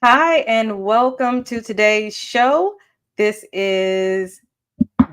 Hi, and welcome to today's show. This is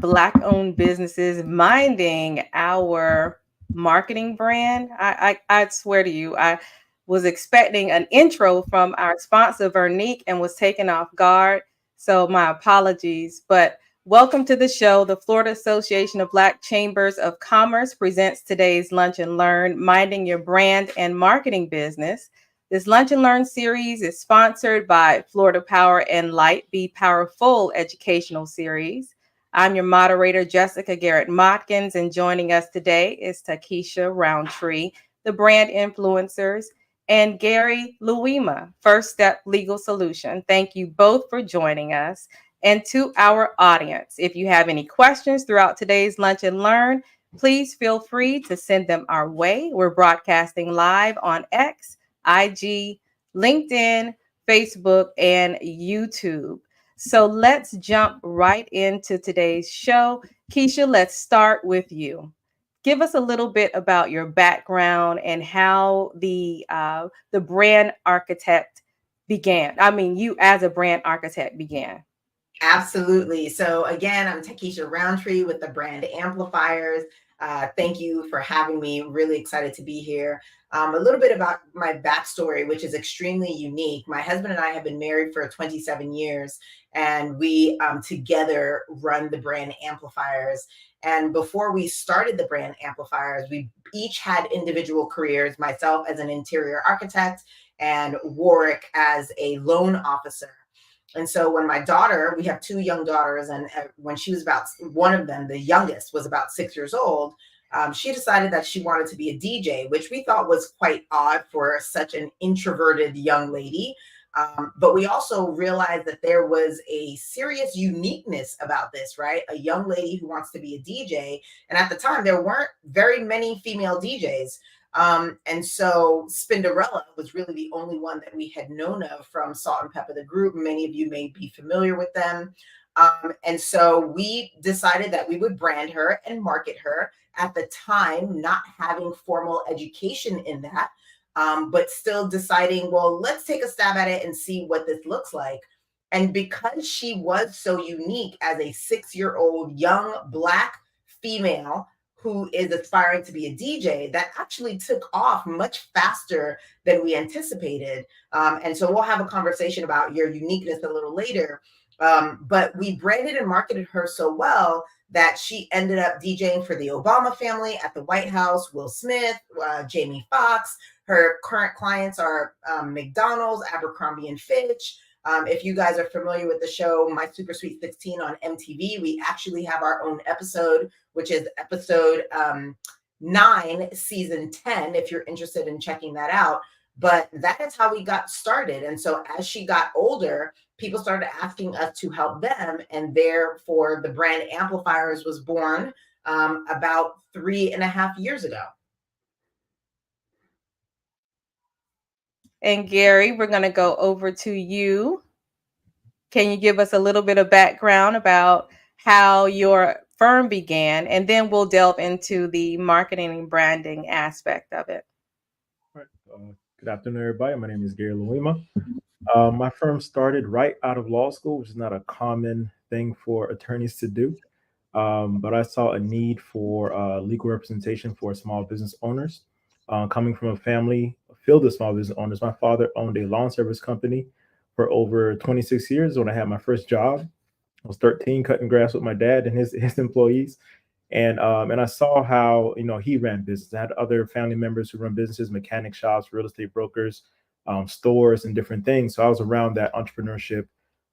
Black-owned businesses minding our marketing brand. I swear to you, I was expecting an intro from our sponsor, Vernique, and was taken off guard. So my apologies. But welcome to the show. The Florida Association of Black Chambers of Commerce presents today's Lunch and Learn, Minding Your Brand and Marketing Business. This Lunch and Learn series is sponsored by Florida Power and Light Be Powerful educational series. I'm your moderator, Jessica Garrett Motkins, and joining us today is Takesha Roundtree, the brand influencers, and Gary Luima, First Step Legal Solution. Thank you both for joining us. And to our audience, if you have any questions throughout today's Lunch and Learn, please feel free to send them our way. We're broadcasting live on X, IG, LinkedIn, Facebook, and YouTube. So let's jump right into today's show. Keisha, let's start with you. Give us a little bit about your background and how the brand architect began. I mean, you as a brand architect began. Absolutely. So again, I'm Takesha Roundtree with the Brand Amplifiers. Thank you for having me. Really excited to be here. A little bit about my backstory, which is extremely unique. My husband and I have been married for 27 years, and we together run the Brand Amplifiers. And before we started the Brand Amplifiers, we each had individual careers, myself as an interior architect and Warwick as a loan officer. And so when my daughter, we have two young daughters, and when she was about, one of them, the youngest, was about 6 years old, she decided that she wanted to be a DJ, which we thought was quite odd for such an introverted young lady. But we also realized that there was a serious uniqueness about this, right? A young lady who wants to be a DJ. And at the time, there weren't very many female DJs. And so Spinderella was really the only one that we had known of from Salt and Pepper the Group. Many of you may be familiar with them. And so we decided that we would brand her and market her, at the time, not having formal education in that, but still deciding, well, let's take a stab at it and see what this looks like. And because she was so unique as a 6-year-old young Black female who is aspiring to be a DJ, that actually took off much faster than we anticipated. And so we'll have a conversation about your uniqueness a little later. But we branded and marketed her so well that she ended up DJing for the Obama family at the White House, Will Smith, Jamie Foxx. Her current clients are McDonald's, Abercrombie and Fitch. If you guys are familiar with the show My Super Sweet 16 on MTV, we actually have our own episode, which is episode 9, season 10, if you're interested in checking that out. But that is how we got started. And so as she got older, people started asking us to help them. And therefore, the Brand Amplifiers was born about 3.5 years ago. And Gary, we're going to go over to you. Can you give us a little bit of background about how your firm began? And then we'll delve into the marketing and branding aspect of it. All right. Good afternoon, everybody. My name is Gary Luima. My firm started right out of law school, which is not a common thing for attorneys to do. But I saw a need for legal representation for small business owners. Coming from a family filled with small business owners, my father owned a lawn service company for over 26 years. When I had my first job, I was 13, cutting grass with my dad and his employees. And I saw how he ran business. I had other family members who run businesses, mechanic shops, real estate brokers, stores, and different things. So I was around that entrepreneurship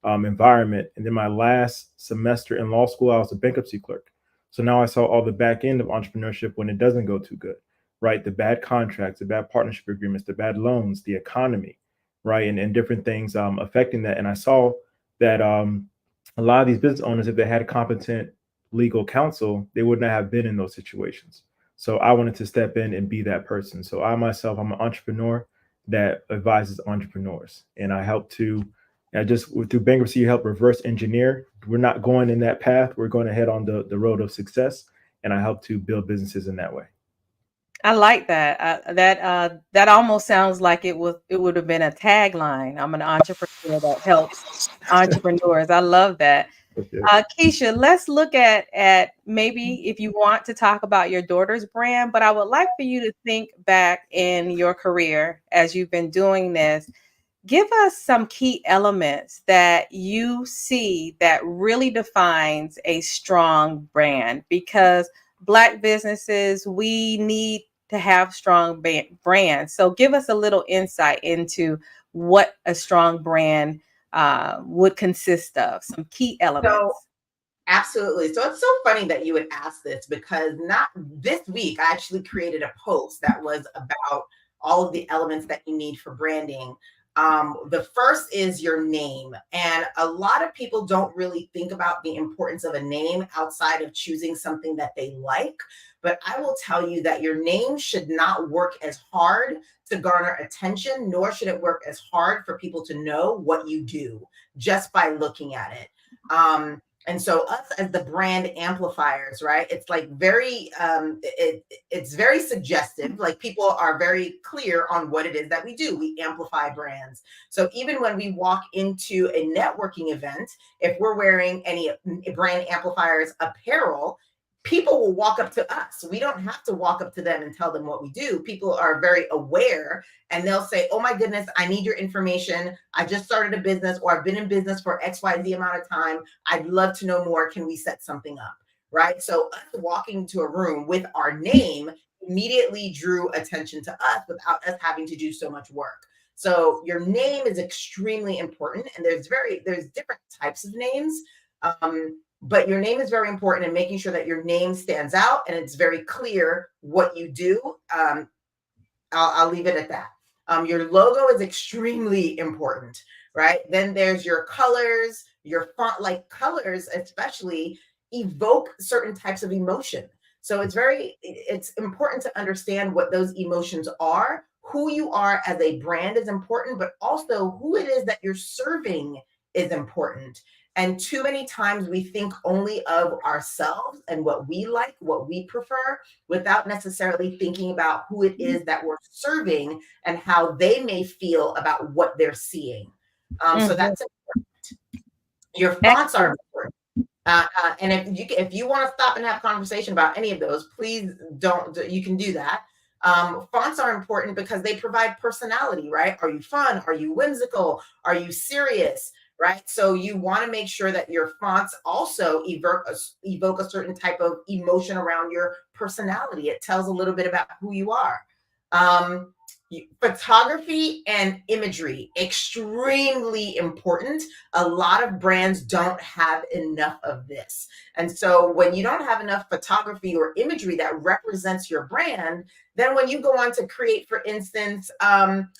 environment. And then my last semester in law school, I was a bankruptcy clerk. So now I saw all the back end of entrepreneurship when it doesn't go too good, right? The bad contracts, the bad partnership agreements, the bad loans, the economy, right? And different things affecting that. And I saw that a lot of these business owners, if they had competent legal counsel, they would not have been in those situations. So I wanted to step in and be that person. So I'm an entrepreneur that advises entrepreneurs, and I help to just through bankruptcy, you help reverse engineer. We're not going in that path. We're going to head on the road of success, and I help to build businesses in that way. I like that. That almost sounds like it would have been a tagline. I'm an entrepreneur that helps entrepreneurs. I love that. Okay. Keisha, let's look at maybe if you want to talk about your daughter's brand, but I would like for you to think back in your career as you've been doing this. Give us some key elements that you see that really defines a strong brand, because Black businesses, we need to have strong brands. So give us a little insight into what a strong brand would consist of, some key So elements. absolutely. So it's so funny that you would ask this because not this week, I actually created a post that was about all of the elements that you need for branding. The first is your name. And a lot of people don't really think about the importance of a name outside of choosing something that they like. But I will tell you that your name should not work as hard to garner attention, nor should it work as hard for people to know what you do just by looking at it. And so us as the brand amplifiers, right? It's like very, it's very suggestive. Like people are very clear on what it is that we do. We amplify brands. So even when we walk into a networking event, if we're wearing any brand amplifiers apparel, people will walk up to us. We don't have to walk up to them and tell them what we do. People are very aware and they'll say, oh my goodness, I need your information. I just started a business, or I've been in business for XYZ amount of time. I'd love to know more. Can we set something up? Right. So us walking to a room with our name immediately drew attention to us without us having to do so much work. So your name is extremely important. And there's different types of names. But your name is very important, and making sure that your name stands out and it's very clear what you do. I'll leave it at that. Your logo is extremely important, right? Then there's your colors, your font. Like colors especially evoke certain types of emotion. So it's important to understand what those emotions are. Who you are as a brand is important, but also who it is that you're serving is important. And too many times we think only of ourselves and what we like, what we prefer, without necessarily thinking about who it is that we're serving and how they may feel about what they're seeing. So Mhm. that's important. Your fonts are Excellent. important. And if you want to stop and have conversation about any of those, please don't. You can do that. Fonts are important because they provide personality, right? Are you fun? Are you whimsical? Are you serious? Right? So you want to make sure that your fonts also evoke a certain type of emotion around your personality. It tells a little bit about who you are. Um, Photography and imagery, extremely important. A lot of brands don't have enough of this. And so when you don't have enough photography or imagery that represents your brand, then when you go on to create, for instance,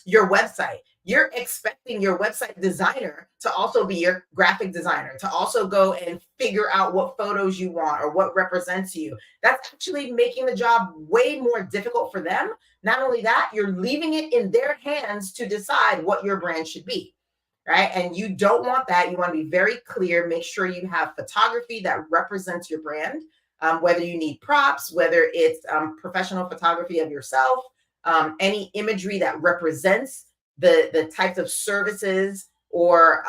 your website, you're expecting your website designer to also be your graphic designer, to also go and figure out what photos you want or what represents you. That's actually making the job way more difficult for them. Not only that, you're leaving it in their hands to decide what your brand should be, right? And you don't want that. You want to be very clear. Make sure you have photography that represents your brand, whether you need props, whether it's professional photography of yourself, any imagery that represents the types of services or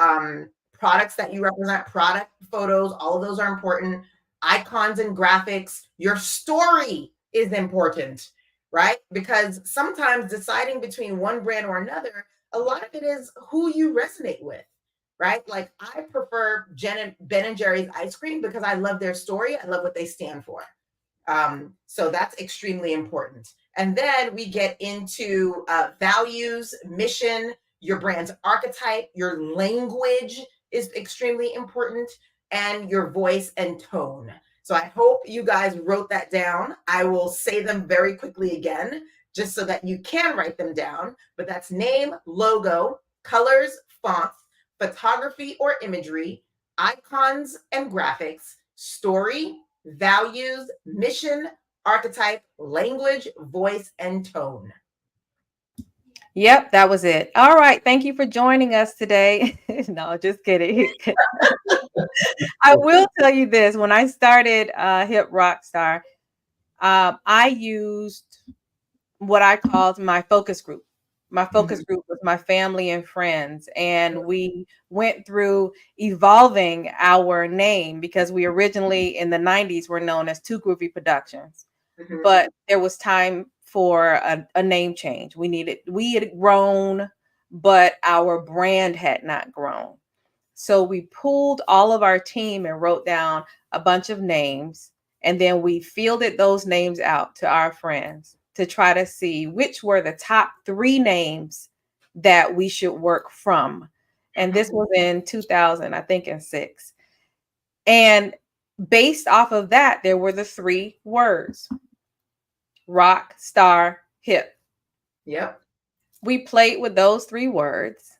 products that you represent, product photos, all of those are important. Icons and graphics. Your story is important, right? Because sometimes deciding between one brand or another, a lot of it is who you resonate with, right? Like I prefer Ben and Jerry's ice cream because I love their story. I love what they stand for. So that's extremely important. And then we get into values, mission, your brand's archetype, your language is extremely important, and your voice and tone. So I hope you guys wrote that down. I will say them very quickly again, just so that you can write them down. But that's name, logo, colors, fonts, photography or imagery, icons and graphics, story, values, mission, archetype, language, voice, and tone. Yep, that was it. All right. Thank you for joining us today. No, just kidding. I will tell you this. When I started Hip Rockstar, I used what I called my focus group. My focus Mhm. group was my family and friends, and we went through evolving our name because we originally in the 90s were known as Two Groovy Productions. Mhm. But there was time for a name change. We had grown, but our brand had not grown. So we pulled all of our team and wrote down a bunch of names, and then we fielded those names out to our friends to try to see which were the top 3 names that we should work from. And this was in 2000, I think, in 6. And based off of that, there were the 3 words: rock, star, hip. Yep. We played with those 3 words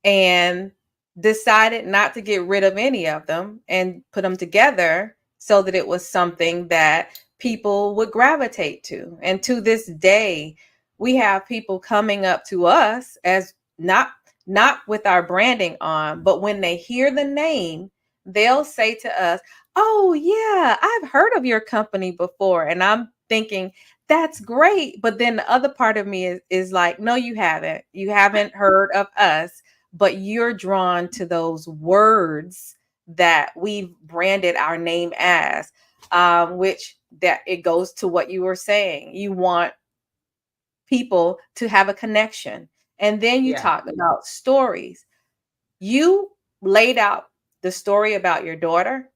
and decided not to get rid of any of them and put them together so that it was something that people would gravitate to. And to this day, we have people coming up to us as not with our branding on, but when they hear the name, they'll say to us, "Oh yeah, I've heard of your company before." And I'm thinking, that's great. But then the other part of me is like, no, you haven't. You haven't heard of us, but you're drawn to those words that we've branded our name as, which that it goes to what you were saying. You want people to have a connection. And then you Yeah. talked about stories. You laid out the story about your daughter.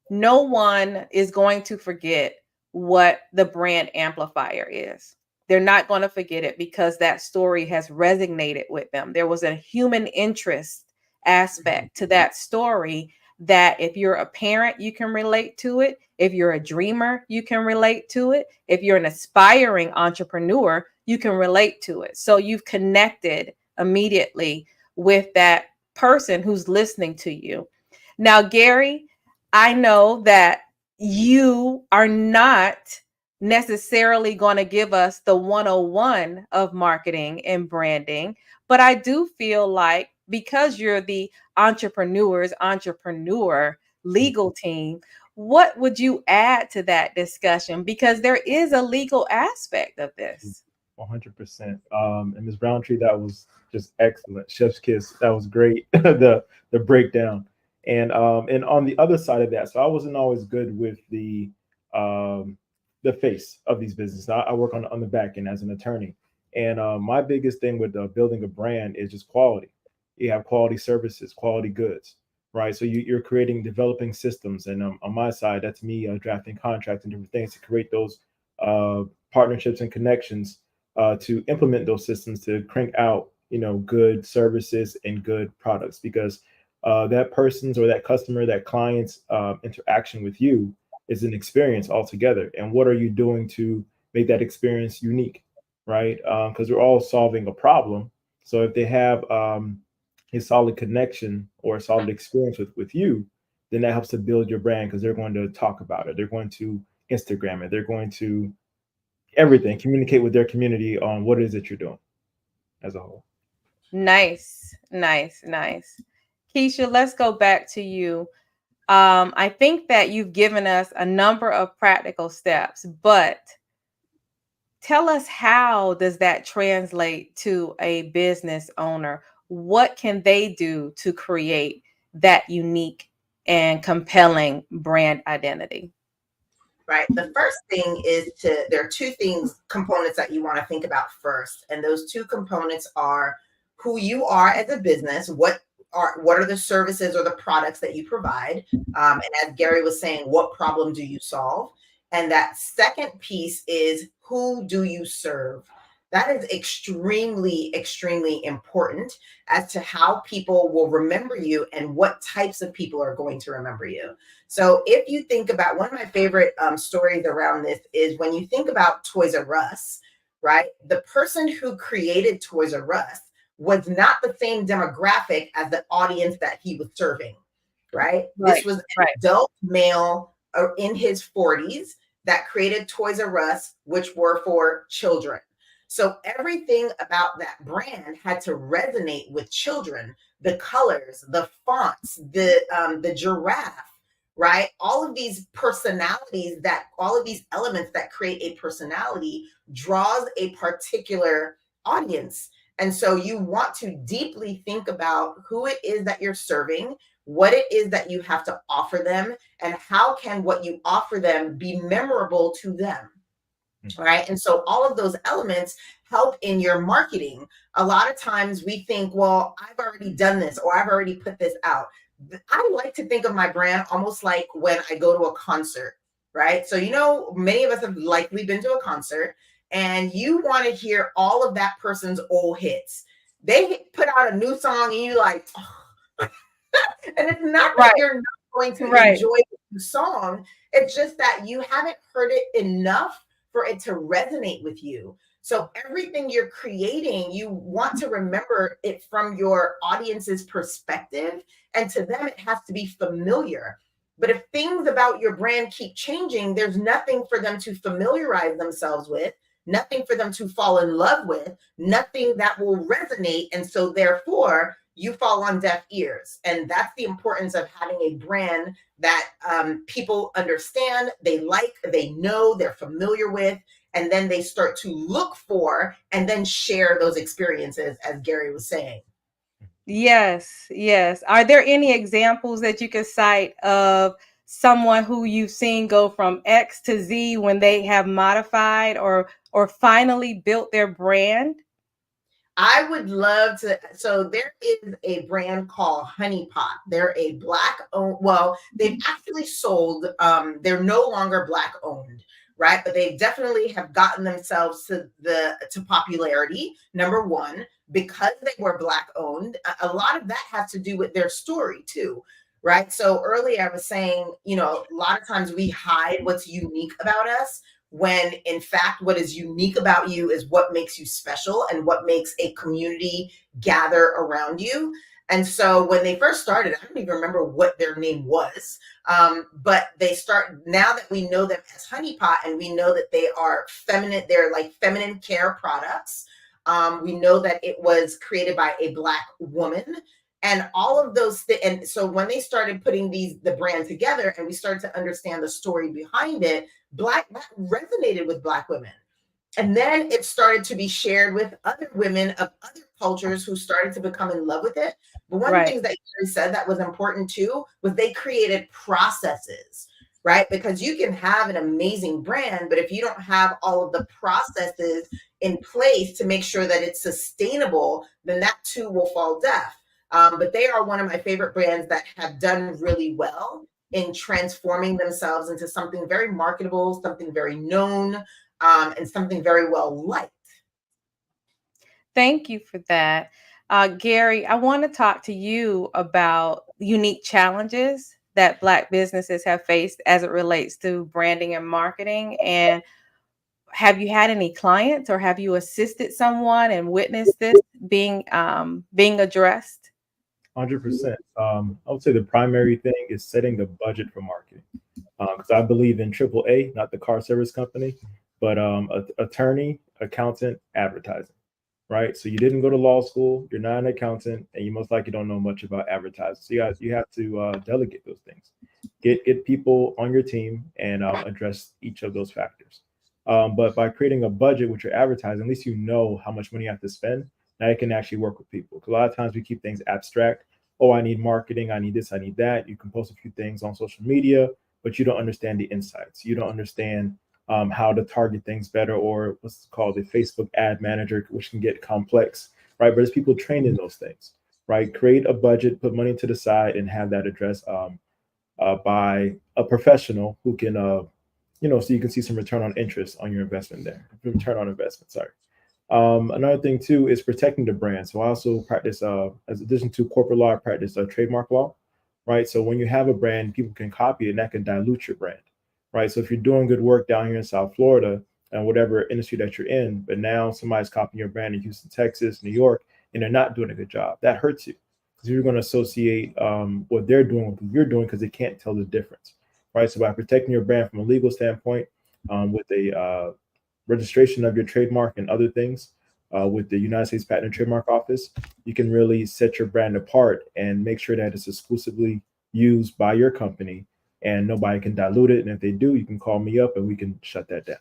No one is going to forget what the brand amplifier is. They're not going to forget it because that story has resonated with them. There was a human interest aspect to that story that if you're a parent, you can relate to it. If you're a dreamer, you can relate to it. If you're an aspiring entrepreneur, you can relate to it. So you've connected immediately with that person who's listening to you. Now, Gary, I know that you are not necessarily going to give us the 101 of marketing and branding, but I do feel like because you're the entrepreneur legal team, what would you add to that discussion? Because there is a legal aspect of this. 100%. And Ms. Roundtree, that was just excellent. Chef's kiss. That was great. The breakdown. And on the other side of that, so I wasn't always good with the face of these businesses. I work on the back end as an attorney, and my biggest thing with building a brand is just quality. You have quality services, quality goods, right? So you're creating, developing systems, and on my side, that's me drafting contracts and different things to create those uh, partnerships and connections to implement those systems to crank out, good services and good products, because that person's or that customer, that client's interaction with you is an experience altogether. And what are you doing to make that experience unique, right? Because we're all solving a problem. So if they have a solid connection or a solid experience with you, then that helps to build your brand, because they're going to talk about it. They're going to Instagram it. They're going to everything, communicate with their community on what it is that you're doing as a whole. Nice, nice, nice. Keisha, let's go back to you. I think that you've given us a number of practical steps, but tell us, how does that translate to a business owner? What can they do to create that unique and compelling brand identity? Right. The first thing is there are two components that you want to think about first. And those two components are who you are as a business, what are the services or the products that you provide. And as Gary was saying, what problem do you solve? And that second piece is, who do you serve? That is extremely, extremely important as to how people will remember you and what types of people are going to remember you. So if you think about, one of my favorite stories around this is when you think about Toys R Us, right? The person who created Toys R Us was not the same demographic as the audience that he was serving, right? This Right, was an right. adult male in his 40s that created Toys R Us, which were for children. So everything about that brand had to resonate with children. The colors, the fonts, the giraffe, right? All of these personalities, that all of these elements that create a personality draws a particular audience. And so you want to deeply think about who it is that you're serving, what it is that you have to offer them, and how can what you offer them be memorable to them. Right. And so all of those elements help in your marketing. A lot of times we think, well, I've already done this or I've already put this out. I like to think of my brand almost like when I go to a concert, right? So, many of us have likely been to a concert and you want to hear all of that person's old hits. They put out a new song and you like, oh. And it's not that you're not going to enjoy the song. It's just that you haven't heard it enough for it to resonate with you. So everything you're creating, you want to remember it from your audience's perspective. And to them, it has to be familiar. But if things about your brand keep changing, there's nothing for them to familiarize themselves with, nothing for them to fall in love with, nothing that will resonate. And so therefore, you fall on deaf ears. And that's the importance of having a brand that people understand, they like, they know, they're familiar with, and then they start to look for and then share those experiences, as Gary was saying. Yes, yes. Are there any examples that you could cite of someone who you've seen go from X to Z when they have modified or finally built their brand? I would love to. So there is a brand called Honey Pot. They're a Black owned. Well, they've actually sold. They're no longer Black owned, right? But they definitely have gotten themselves to popularity. Number one, because they were Black owned. A lot of that has to do with their story too, right? So earlier I was saying, a lot of times we hide what's unique about us, when in fact what is unique about you is what makes you special and what makes a community gather around you. And so when they first started, I don't even remember what their name was, but now that we know them as Honey Pot and we know that they are feminine, they're like feminine care products. We know that it was created by a Black woman. And all of those and so when they started putting the brand together and we started to understand the story behind it, that resonated with Black women. And then it started to be shared with other women of other cultures who started to become in love with it. But one of the things that Gary said that was important too was they created processes, right? Because you can have an amazing brand, but if you don't have all of the processes in place to make sure that it's sustainable, then that too will fall deaf. But they are one of my favorite brands that have done really well in transforming themselves into something very marketable, something very known, and something very well liked. Thank you for that. Gary, I want to talk to you about unique challenges that Black businesses have faced as it relates to branding and marketing. And have you had any clients or have you assisted someone and witnessed this being addressed? 100%. I would say the primary thing is setting the budget for marketing. Because I believe in AAA, not the car service company, but attorney, accountant, advertising, right? So you didn't go to law school, you're not an accountant, and you most likely don't know much about advertising. So you have to delegate those things. Get people on your team and address each of those factors. But by creating a budget with your advertising, at least you know how much money you have to spend. Now you can actually work with people. Because a lot of times we keep things abstract. Oh, I need marketing, I need this, I need that. You can post a few things on social media, but you don't understand the insights. You don't understand how to target things better, or what's called a Facebook ad manager, which can get complex, right? But there's people trained in those things, right? Create a budget, put money to the side, and have that addressed by a professional who can, so you can see some return on interest on your investment there. Return on investment, sorry. Another thing too is protecting the brand. So I also practice, as addition to corporate law, I practice trademark law, right? So when you have a brand, people can copy it and that can dilute your brand, right? So if you're doing good work down here in South Florida and whatever industry that you're in, but now somebody's copying your brand in Houston, Texas, New York, and they're not doing a good job, that hurts you because you're going to associate what they're doing with what you're doing because they can't tell the difference, right? So by protecting your brand from a legal standpoint, with a registration of your trademark and other things with the United States Patent and Trademark Office, you can really set your brand apart and make sure that it's exclusively used by your company and nobody can dilute it. And if they do, you can call me up and we can shut that down.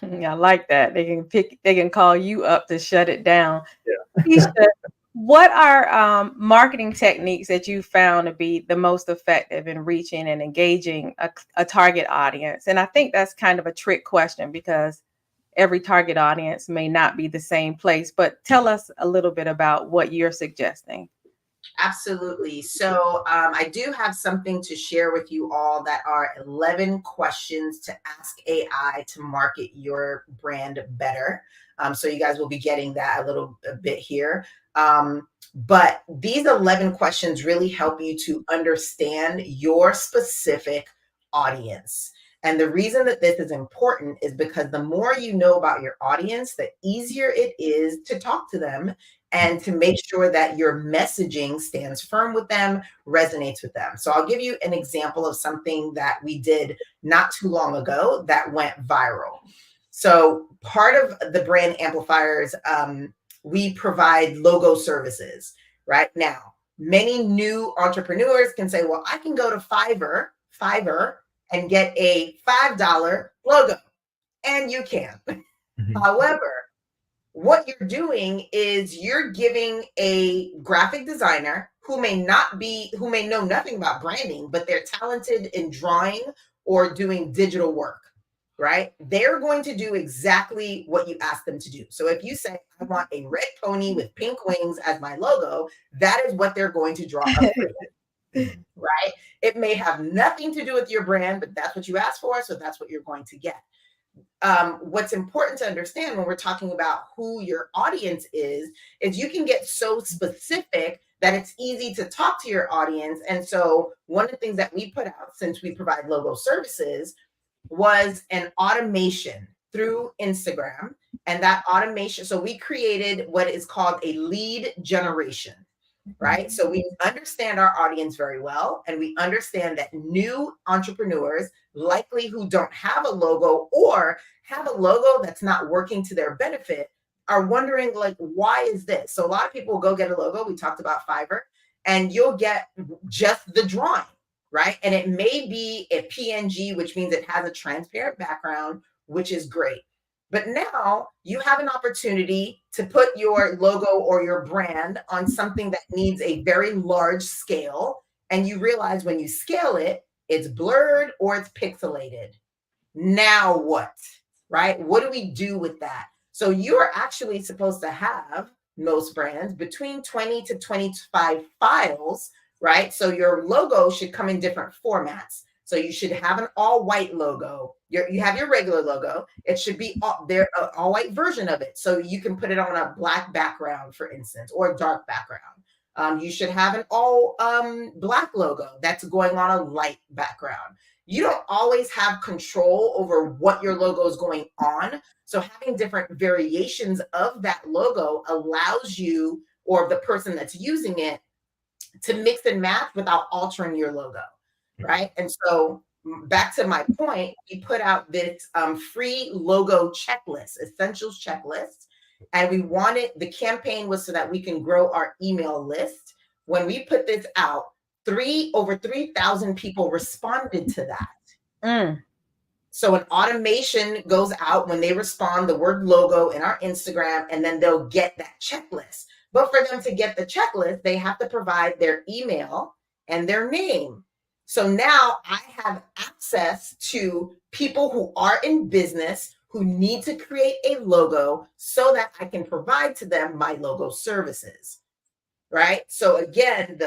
I like that. They can call you up to shut it down. Yeah. Keisha, what are marketing techniques that you found to be the most effective in reaching and engaging a target audience? And I think that's kind of a trick question because every target audience may not be the same place, but tell us a little bit about what you're suggesting. Absolutely. So I do have something to share with you all that are 11 questions to ask AI to market your brand better. So you guys will be getting that a bit here. But these 11 questions really help you to understand your specific audience. And the reason that this is important is because the more you know about your audience, the easier it is to talk to them and to make sure that your messaging stands firm with them, resonates with them. So I'll give you an example of something that we did not too long ago that went viral. So part of the brand amplifiers, we provide logo services. Right now, many new entrepreneurs can say, well, I can go to Fiverr and get a $5 logo. And you can. Mhm. However, what you're doing is you're giving a graphic designer who may know nothing about branding, but they're talented in drawing or doing digital work, right? They're going to do exactly what you ask them to do. So if you say, I want a red pony with pink wings as my logo, that is what they're going to draw up for you, right? It may have nothing to do with your brand, but that's what you asked for. So that's what you're going to get. What's important to understand when we're talking about who your audience is you can get so specific that it's easy to talk to your audience. And so one of the things that we put out, since we provide logo services, was an automation through Instagram. And that automation, so we created what is called a lead generation. Right. So we understand our audience very well. And we understand that new entrepreneurs, likely who don't have a logo or have a logo that's not working to their benefit, are wondering, like, why is this? So a lot of people will go get a logo. We talked about Fiverr, and you'll get just the drawing, right? And it may be a PNG, which means it has a transparent background, which is great. But now you have an opportunity to put your logo or your brand on something that needs a very large scale. And you realize when you scale it, it's blurred or it's pixelated. Now what? Right? What do we do with that? So you're actually supposed to have, most brands, between 20 to 25 files, right? So your logo should come in different formats. So you should have an all white logo. You have your regular logo. It should be all white version of it. So you can put it on a black background, for instance, or a dark background. You should have an all black logo that's going on a light background. You don't always have control over what your logo is going on. So having different variations of that logo allows you, or the person that's using it, to mix and match without altering your logo, right? And so back to my point, we put out this free logo checklist, essentials checklist. And the campaign was so that we can grow our email list. When we put this out, over 3,000 people responded to that. So an automation goes out when they respond, the word logo in our Instagram, and then they'll get that checklist. But for them to get the checklist, they have to provide their email and their name. So now I have access to people who are in business who need to create a logo so that I can provide to them my logo services. Right? So again,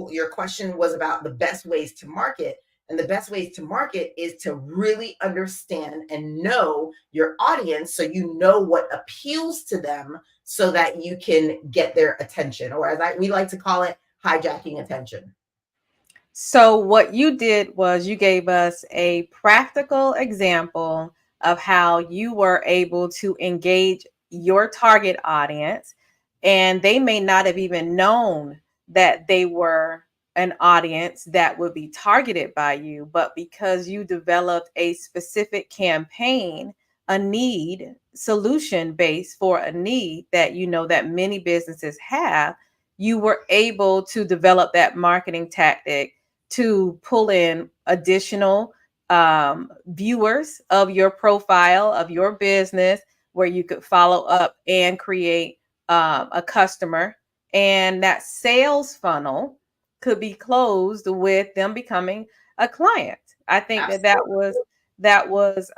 your question was about the best ways to market. And the best ways to market is to really understand and know your audience so you know what appeals to them so that you can get their attention, or as we like to call it, hijacking attention. So what you did was you gave us a practical example of how you were able to engage your target audience, and they may not have even known that they were an audience that would be targeted by you, but because you developed a specific campaign, a need solution based for a need that you know that many businesses have, you were able to develop that marketing tactic to pull in additional viewers of your profile of your business, where you could follow up and create a customer, and that sales funnel could be closed with them becoming a client. I think that Absolutely. that was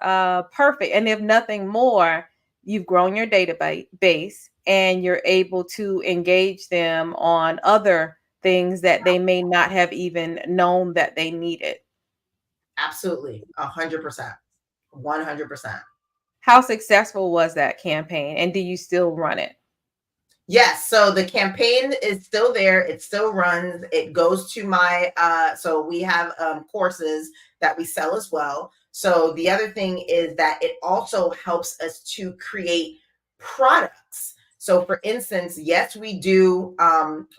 perfect. And if nothing more, you've grown your database and you're able to engage them on other things that they may not have even known that they needed. Absolutely. 100%. 100%. How successful was that campaign, and do you still run it? Yes, so the campaign is still there. It still runs. It goes to my so we have courses that we sell as well. So the other thing is that it also helps us to create products. So for instance, yes, we do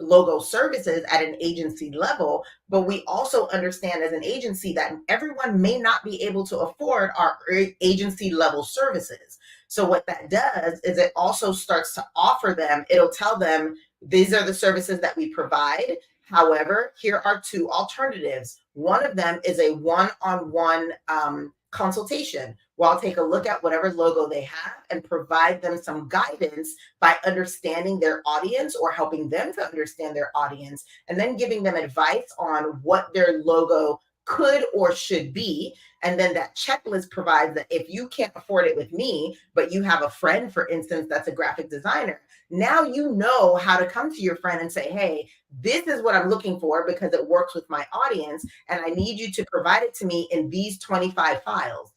logo services at an agency level, but we also understand as an agency that everyone may not be able to afford our agency level services. So what that does is it also starts to offer them, it'll tell them, these are the services that we provide. However, here are two alternatives. One of them is a one-on-one consultation, where I'll take a look at whatever logo they have and provide them some guidance by understanding their audience or helping them to understand their audience, and then giving them advice on what their logo could or should be. And then that checklist provides that if you can't afford it with me, but you have a friend, for instance, that's a graphic designer, now you know how to come to your friend and say, hey, this is what I'm looking for because it works with my audience, and I need you to provide it to me in these 25 files,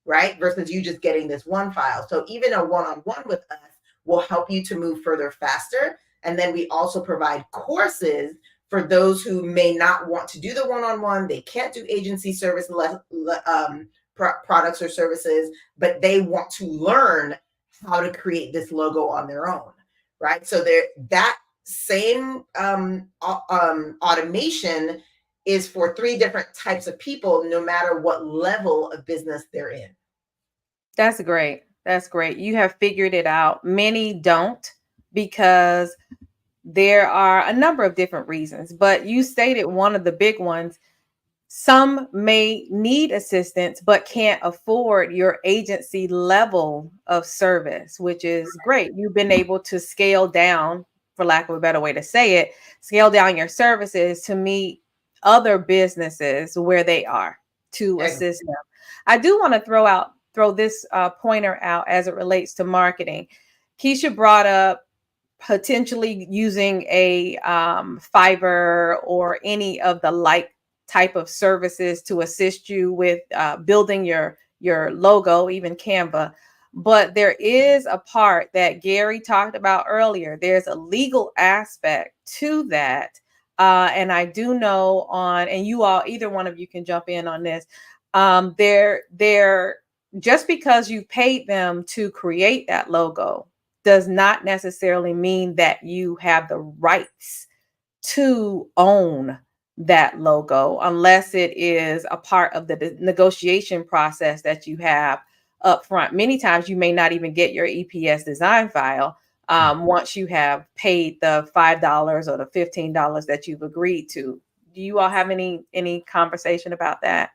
right? Versus you just getting this one file. So even a one-on-one with us will help you to move further faster. And then we also provide courses for those who may not want to do the one-on-one, they can't do agency service products or services, but they want to learn how to create this logo on their own, right? So that same automation is for 3 different types of people, no matter what level of business they're in. That's great. That's great. You have figured it out. Many don't, because there are a number of different reasons, but you stated one of the big ones. Some may need assistance but can't afford your agency level of service, which is great. You've been able to scale down, for lack of a better way to say it, scale down your services to meet other businesses where they are, to assist them. I do want to throw this pointer out as it relates to marketing. Keisha brought up potentially using a Fiverr or any of the like type of services to assist you with building your logo, even Canva. But there is a part that Gary talked about earlier. There's a legal aspect to that. And I do know and you all, either one of you can jump in on this. They're just because you paid them to create that logo does not necessarily mean that you have the rights to own that logo, unless it is a part of the negotiation process that you have up front. Many times you may not even get your EPS design file once you have paid the $5 or the $15 that you've agreed to. Do you all have any conversation about that?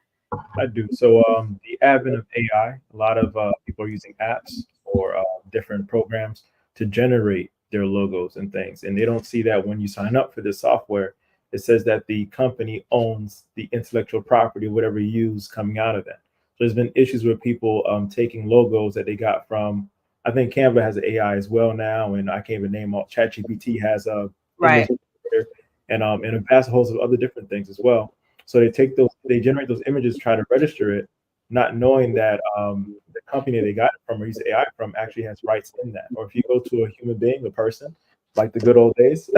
I do. So the advent of AI, a lot of people are using apps or different programs to generate their logos and things, and they don't see that when you sign up for this software, it says that the company owns the intellectual property, whatever you use coming out of that. So there's been issues with people taking logos that they got from. I think Canva has an AI as well now, and I can't even name all. ChatGPT has a image Right. generator, and a vast host of other different things as well. So they generate those images, try to register it, not knowing that the company they got it from or use AI from actually has rights in that. Or if you go to a human being, a person, like the good old days,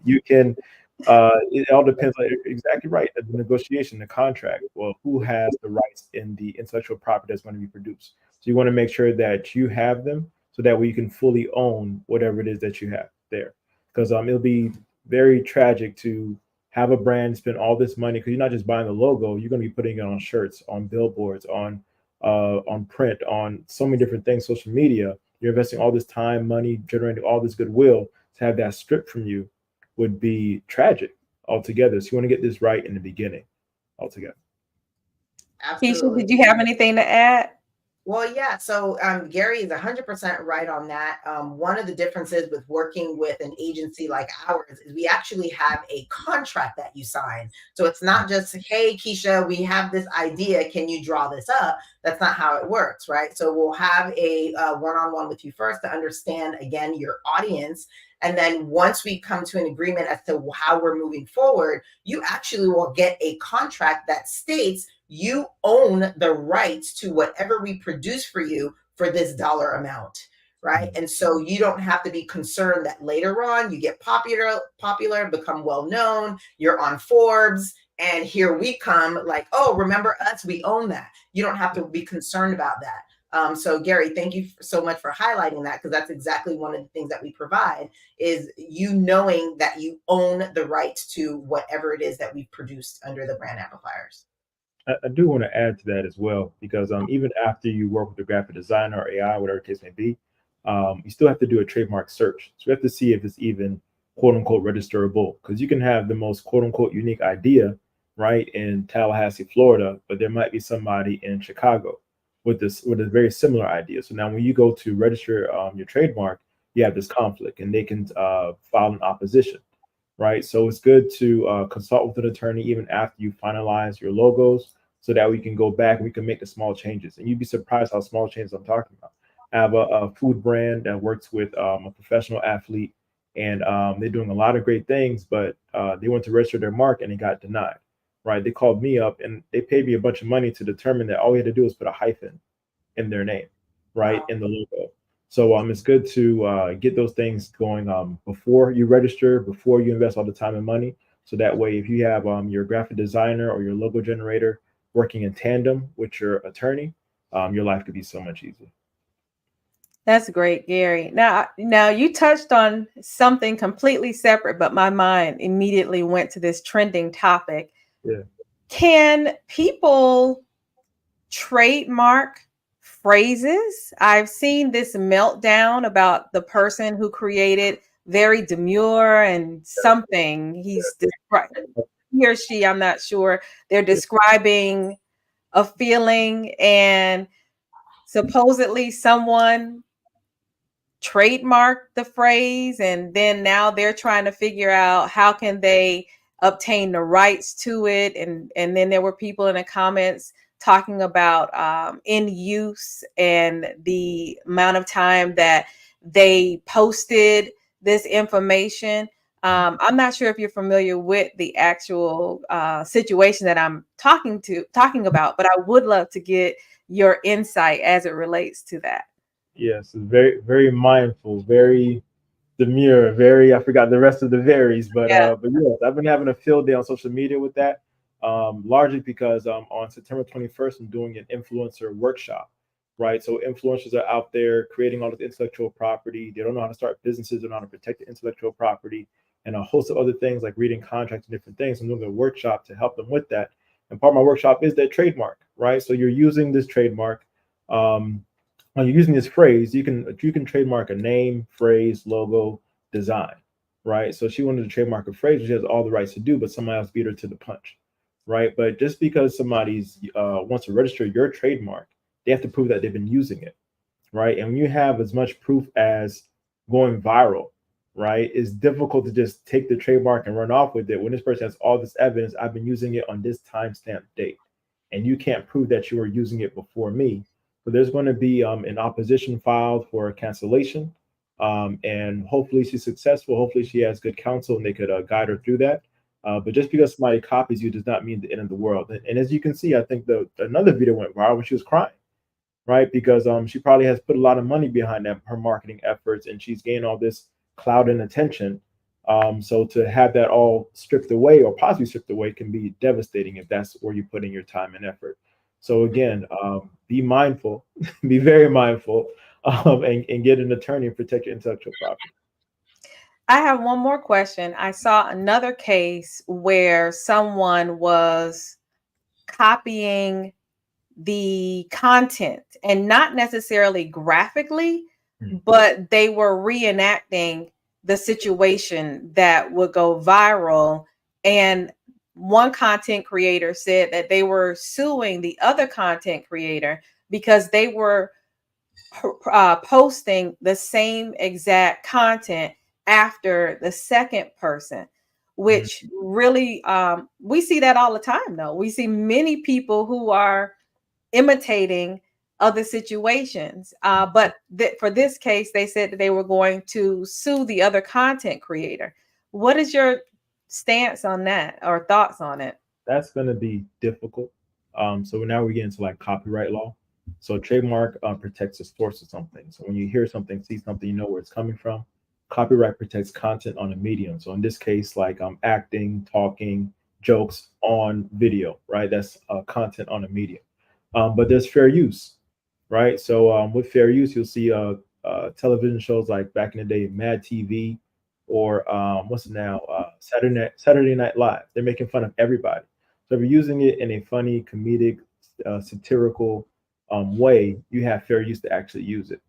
you can. It all depends on exactly right. The negotiation, the contract. Well, who has the rights in the intellectual property that's going to be produced? So you want to make sure that you have them, so that way you can fully own whatever it is that you have there. Because it'll be very tragic to have a brand spend all this money, because you're not just buying the logo, you're going to be putting it on shirts, on billboards, on print, on so many different things, social media. You're investing all this time, money, generating all this goodwill. To have that stripped from you would be tragic altogether. So you want to get this right in the beginning. altogether. Keisha, Absolutely. did you have anything to add? Well, yeah. So Gary is 100% right on that. One of the differences with working with an agency like ours is we actually have a contract that you sign. So it's not just, hey, Keisha, we have this idea. Can you draw this up? That's not how it works, right? So we'll have a one-on-one with you first to understand, again, your audience. And then once we come to an agreement as to how we're moving forward, you actually will get a contract that states you own the rights to whatever we produce for you for this dollar amount, right? And so you don't have to be concerned that later on you get popular, become well known, you're on Forbes, and here we come like, oh, remember us, we own that. You don't have to be concerned about that. So Gary, thank you so much for highlighting that, because that's exactly one of the things that we provide is you knowing that you own the rights to whatever it is that we've produced under the brand amplifiers. I do want to add to that as well, because even after you work with a graphic designer or AI, whatever the case may be, you still have to do a trademark search. So we have to see if it's even quote unquote registerable, because you can have the most quote unquote unique idea, right, in Tallahassee, Florida, but there might be somebody in Chicago with a very similar idea. So now when you go to register your trademark, you have this conflict, and they can file an opposition, right? So it's good to consult with an attorney even after you finalize your logos, so that we can go back and we can make the small changes. And you'd be surprised how small changes I'm talking about. I have a food brand that works with a professional athlete, and they're doing a lot of great things, but they went to register their mark and it got denied, right? They called me up and they paid me a bunch of money to determine that all we had to do was put a hyphen in their name, right, Wow. in the logo. So it's good to get those things going before you register, before you invest all the time and money. So that way, if you have your graphic designer or your logo generator working in tandem with your attorney, your life could be so much easier. That's great, Gary. Now you touched on something completely separate, but my mind immediately went to this trending topic. Yeah. Can people trademark phrases? I've seen this meltdown about the person who created very demure and something. He's he or she, I'm not sure. They're describing a feeling, and supposedly someone trademark the phrase, and then now they're trying to figure out how can they obtain the rights to it. And then there were people in the comments talking about in use and the amount of time that they posted this information. I'm not sure if you're familiar with the actual situation that I'm talking about, but I would love to get your insight as it relates to that. Yes, very, very mindful, very demure, very, I forgot the rest of the varies, Yeah. but yes, I've been having a field day on social media with that, largely because on September 21st I'm doing an influencer workshop, right? So influencers are out there creating all this intellectual property. They don't know how to start businesses, they don't know how to protect the intellectual property, and a host of other things like reading contracts and different things. I'm doing a workshop to help them with that, and part of my workshop is that trademark, right? So you're using this trademark. When you're using this phrase, you can trademark a name, phrase, logo, design, right? So she wanted to trademark a phrase, which she has all the rights to do, but somebody else beat her to the punch, right? But just because somebody's wants to register your trademark, they have to prove that they've been using it, right? And when you have as much proof as going viral, right, it's difficult to just take the trademark and run off with it when this person has all this evidence. I've been using it on this timestamp date, and you can't prove that you were using it before me. So there's going to be an opposition filed for cancellation, and hopefully she's successful. Hopefully she has good counsel and they could guide her through that. But just because somebody copies you does not mean the end of the world. And as you can see, I think another video went viral when she was crying, right? Because she probably has put a lot of money behind her marketing efforts, and she's gained all this clout and attention. So to have that all stripped away or possibly stripped away can be devastating if that's where you put in your time and effort. So again, be mindful, be very mindful, and get an attorney and protect your intellectual property. I have one more question. I saw another case where someone was copying the content, and not necessarily graphically, but they were reenacting the situation that would go viral. And one content creator said that they were suing the other content creator because they were posting the same exact content after the second person, which really, we see that all the time though. We see many people who are imitating other situations. But for this case, they said that they were going to sue the other content creator. What is your stance on that or thoughts on it? That's going to be difficult. So now we get into like copyright law. So trademark protects the source of something. So when you hear something, see something, you know where it's coming from. Copyright protects content on a medium. So in this case, like acting, talking, jokes on video, right? That's content on a medium. But there's fair use, right? So with fair use, you'll see television shows like back in the day, Mad TV, or what's it now, Saturday Night Live. They're making fun of everybody. So if you're using it in a funny, comedic, satirical way, you have fair use to actually use it,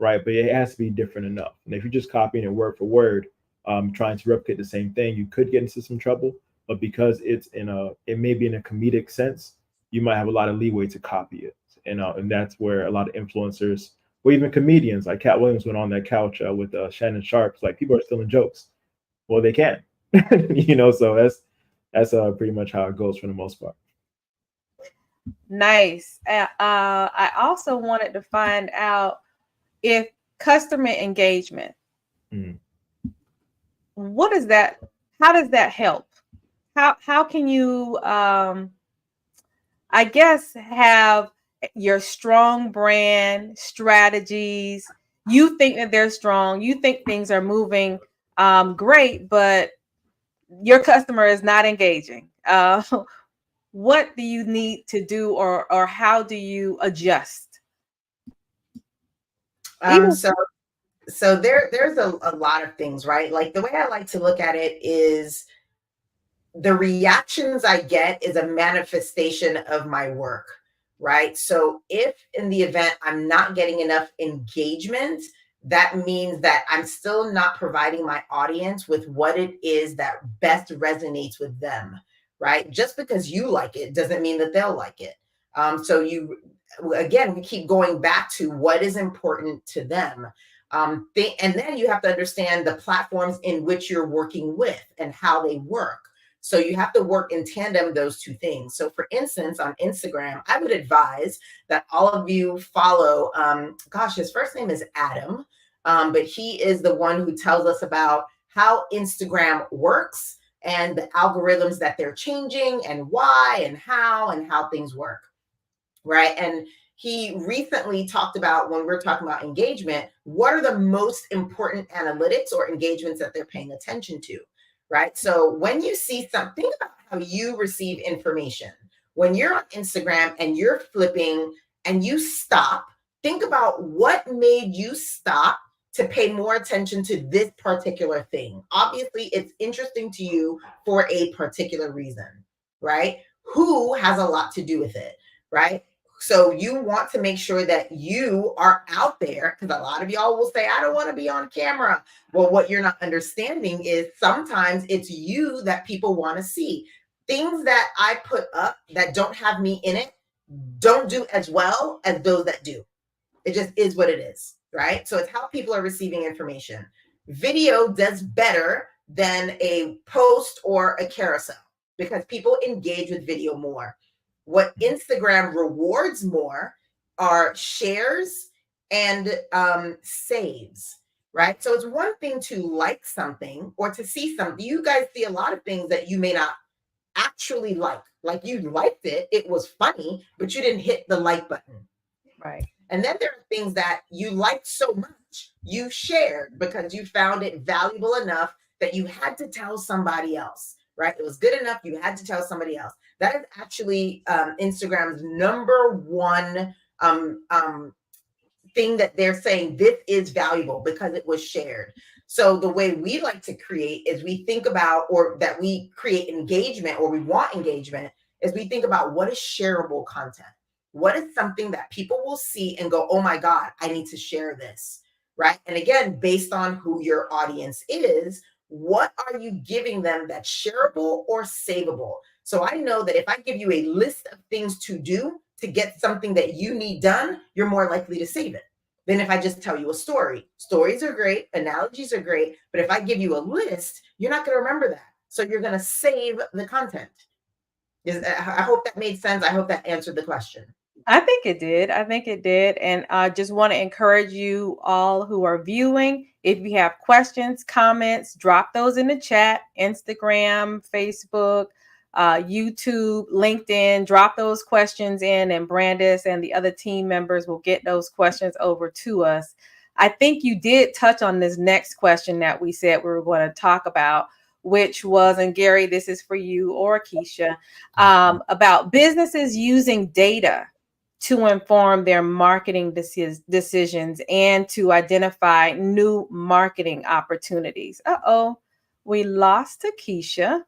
right? But it has to be different enough. And if you're just copying it word for word, trying to replicate the same thing, you could get into some trouble. But because it may be in a comedic sense, you might have a lot of leeway to copy it. And that's where a lot of influencers, or even comedians like Cat Williams went on that couch with Shannon Sharp. Like people are stealing jokes. Well, they can, So that's pretty much how it goes for the most part. Nice. I also wanted to find out if customer engagement. Mm. What is that? How does that help? How can you I guess have your strong brand strategies? You think that they're strong, you think things are moving great, but your customer is not engaging. What do you need to do, or how do you adjust? So there's a lot of things, right? Like the way I like to look at it is the reactions I get is a manifestation of my work, right? So if in the event I'm not getting enough engagement, that means that I'm still not providing my audience with what it is that best resonates with them, right? Just because you like it doesn't mean that they'll like it. Again, we keep going back to what is important to them. And then you have to understand the platforms in which you're working with and how they work. So you have to work in tandem those two things. So for instance, on Instagram, I would advise that all of you follow, his first name is Adam, but he is the one who tells us about how Instagram works and the algorithms that they're changing and why and how things work, right? And he recently talked about, when we're talking about engagement, what are the most important analytics or engagements that they're paying attention to, right? So when you see something, think about how you receive information. When you're on Instagram and you're flipping and you stop, think about what made you stop to pay more attention to this particular thing. Obviously, it's interesting to you for a particular reason, right? Who has a lot to do with it, right? So you want to make sure that you are out there, because a lot of y'all will say, I don't want to be on camera. Well, what you're not understanding is sometimes it's you that people want to see. Things that I put up that don't have me in it don't do as well as those that do. It just is what it is, right? So it's how people are receiving information. Video does better than a post or a carousel because people engage with video more. What Instagram rewards more are shares and saves, right? So it's one thing to like something or to see something. You guys see a lot of things that you may not actually like. Like you liked it, it was funny, but you didn't hit the like button. Right. And then there are things that you liked so much, you shared because you found it valuable enough that you had to tell somebody else, right? It was good enough, you had to tell somebody else. That is actually Instagram's number one thing that they're saying, this is valuable because it was shared. So the way we like to create is we think about, or that we create engagement, or we want engagement, is we think about what is shareable content. What is something that people will see and go, oh my God, I need to share this, right? And again, based on who your audience is, what are you giving them that's shareable or savable? So I know that if I give you a list of things to do to get something that you need done, you're more likely to save it than if I just tell you a story. Stories are great, analogies are great, but if I give you a list, you're not going to remember that. So you're going to save the content. I hope that made sense. I hope that answered the question. I think it did. I think it did. And I just want to encourage you all who are viewing. If you have questions, comments, drop those in the chat, Instagram, Facebook, YouTube, LinkedIn. Drop those questions in, and Brandis and the other team members will get those questions over to us. I think you did touch on this next question that we said we were going to talk about, which was, and Gary, this is for you or Keisha, about businesses using data to inform their marketing decisions and to identify new marketing opportunities. We lost Keisha.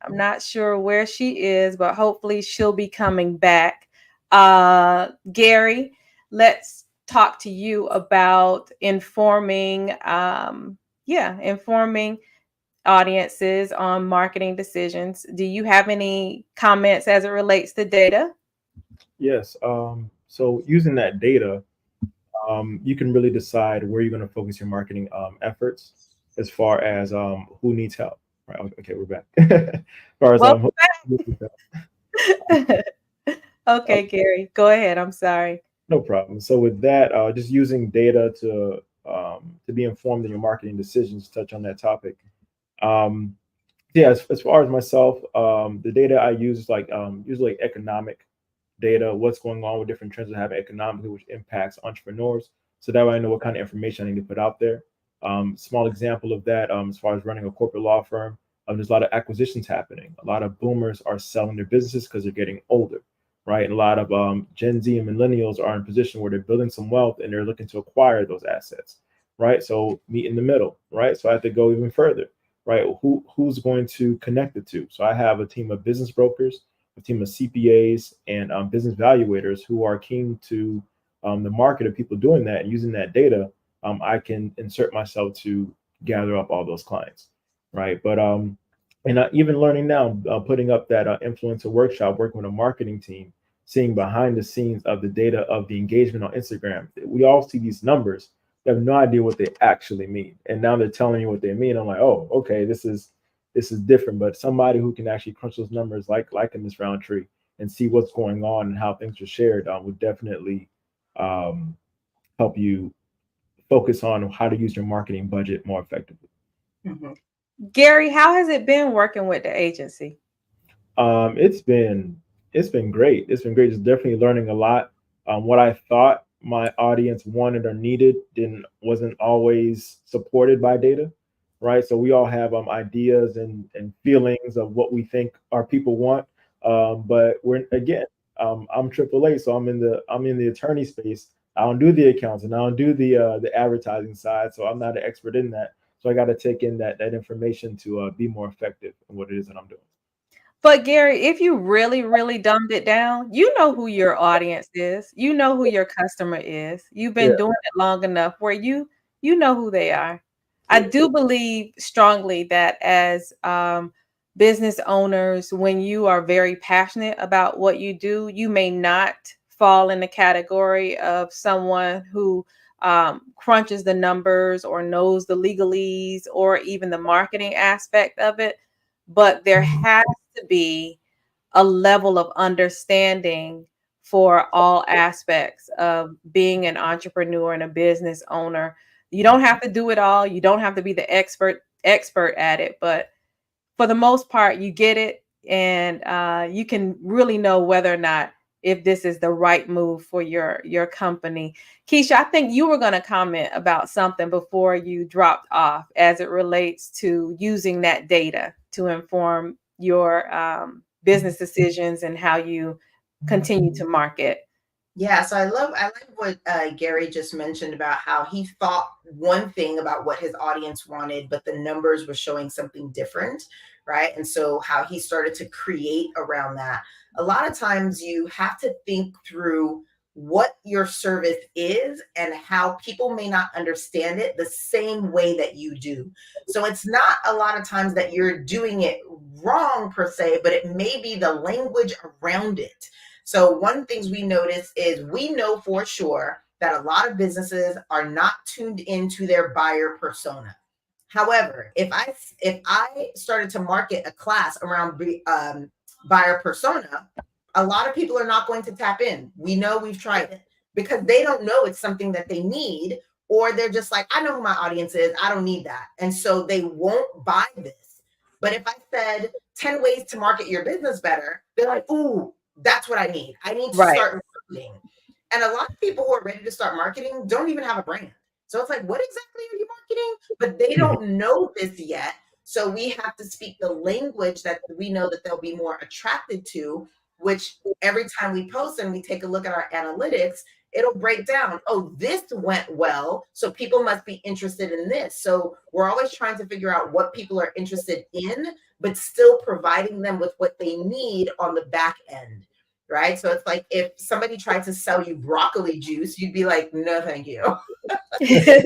I'm not sure where she is, but hopefully she'll be coming back. Gary, let's talk to you about informing audiences on marketing decisions. Do you have any comments as it relates to data? Yes. So using that data, you can really decide where you're going to focus your marketing efforts as far as who needs help. Right. Okay, we're back. As far as Welcome who needs help. back. Okay, Gary, go ahead. I'm sorry. No problem. So with that, just using data to be informed in your marketing decisions. Touch on that topic. Um, yeah, as far as myself, the data I use is like usually economic data, what's going on with different trends that happen economically, which impacts entrepreneurs. So that way I know what kind of information I need to put out there. Small example of that, as far as running a corporate law firm, there's a lot of acquisitions happening. A lot of boomers are selling their businesses because they're getting older, right? And a lot of Gen Z and millennials are in a position where they're building some wealth and they're looking to acquire those assets, right? So meet in the middle, right? So I have to go even further, right? Who's going to connect the two? So I have a team of business brokers, a team of CPAs, and business evaluators who are keen to the market of people doing that and using that data. I can insert myself to gather up all those clients, right? But and even learning now, putting up that influencer workshop, working with a marketing team, seeing behind the scenes of the data of the engagement on Instagram. We all see these numbers. We have no idea what they actually mean, and now they're telling you what they mean. I'm like, oh, okay, this is different. But somebody who can actually crunch those numbers, like in this Roundtree, and see what's going on and how things are shared, would definitely um, help you focus on how to use your marketing budget more effectively. Mhm. Gary, how has it been working with the agency? Um, it's been it's been great. It's been great. Just definitely learning a lot. What I thought my audience wanted or needed didn't wasn't always supported by data, right? So we all have ideas and feelings of what we think our people want, but we're again, I'm AAA, so I'm in the attorney space. I don't do the accounts and I don't do the advertising side, so I'm not an expert in that. So I got to take in that information to be more effective in what it is that I'm doing. But Gary, if you really, really dumbed it down, you know who your audience is. You know who your customer is. You've been Yeah, doing it long enough where you know who they are. I yeah. do believe strongly that as business owners, when you are very passionate about what you do, you may not fall in the category of someone who crunches the numbers or knows the legalese or even the marketing aspect of it. But there has to be a level of understanding for all aspects of being an entrepreneur and a business owner. You don't have to do it all. You don't have to be the expert at it, but for the most part, you get it, and you can really know whether or not if this is the right move for your company. Keisha, I think you were going to comment about something before you dropped off as it relates to using that data to inform your business decisions and how you continue to market. Yeah, so I like what Gary just mentioned about how he thought one thing about what his audience wanted, but the numbers were showing something different, right? And so how he started to create around that. A lot of times you have to think through what your service is and how people may not understand it the same way that you do. So it's not a lot of times that you're doing it wrong per se, but it may be the language around it. So one of the things we notice is we know for sure that a lot of businesses are not tuned into their buyer persona. However, if I started to market a class around buyer persona, a lot of people are not going to tap in. We know, we've tried it, because they don't know it's something that they need, or they're just like, I know who my audience is, I don't need that. And so they won't buy this. But if I said 10 ways to market your business better, they're like, ooh, that's what I need. I need to start marketing. And a lot of people who are ready to start marketing don't even have a brand. So it's like, what exactly are you marketing? But they don't know this yet. So we have to speak the language that we know that they'll be more attracted to, which every time we post and we take a look at our analytics, it'll break down. Oh, this went well, so people must be interested in this. So we're always trying to figure out what people are interested in, but still providing them with what they need on the back end. Right. So it's like if somebody tried to sell you broccoli juice, you'd be like, no, thank you. You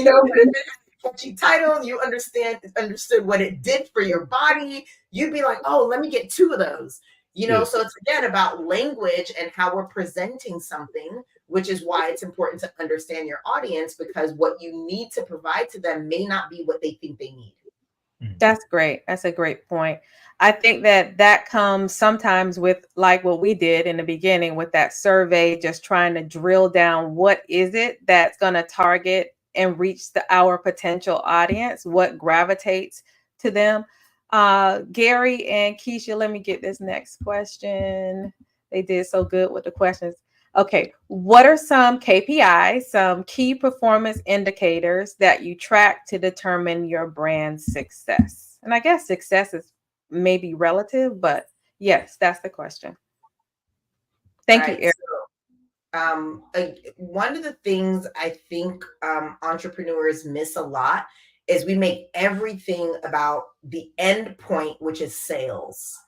know, but if it had a catchy title, you understood what it did for your body, you'd be like, oh, let me get 2 of those. You know, so it's again about language and how we're presenting something, which is why it's important to understand your audience, because what you need to provide to them may not be what they think they need. That's great. That's a great point. I think that comes sometimes with like what we did in the beginning with that survey, just trying to drill down what is it that's going to target and reach our potential audience, what gravitates to them. Gary and Keisha, let me get this next question. They did so good with the questions. Okay, what are some KPIs, some key performance indicators that you track to determine your brand's success? And I guess success is maybe relative, but yes, that's the question. Thank you, Eric. So, one of the things I think entrepreneurs miss a lot is we make everything about the end point, which is sales,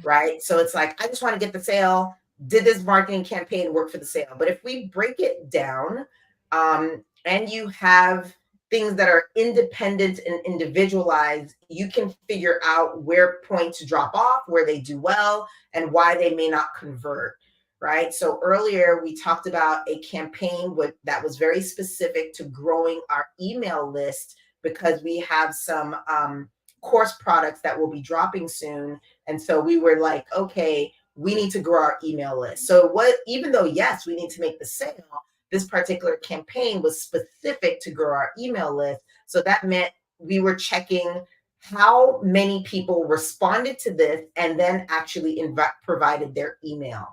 right? So it's like, I just want to get the sale. Did this marketing campaign work for the sale? But if we break it down, and you have things that are independent and individualized, you can figure out where points drop off, where they do well, and why they may not convert. Right. So earlier we talked about a campaign that was very specific to growing our email list, because we have some course products that will be dropping soon. And so we were like, okay, we need to grow our email list. So even though, yes, we need to make the sale, this particular campaign was specific to grow our email list. So that meant we were checking how many people responded to this and then actually provided their email.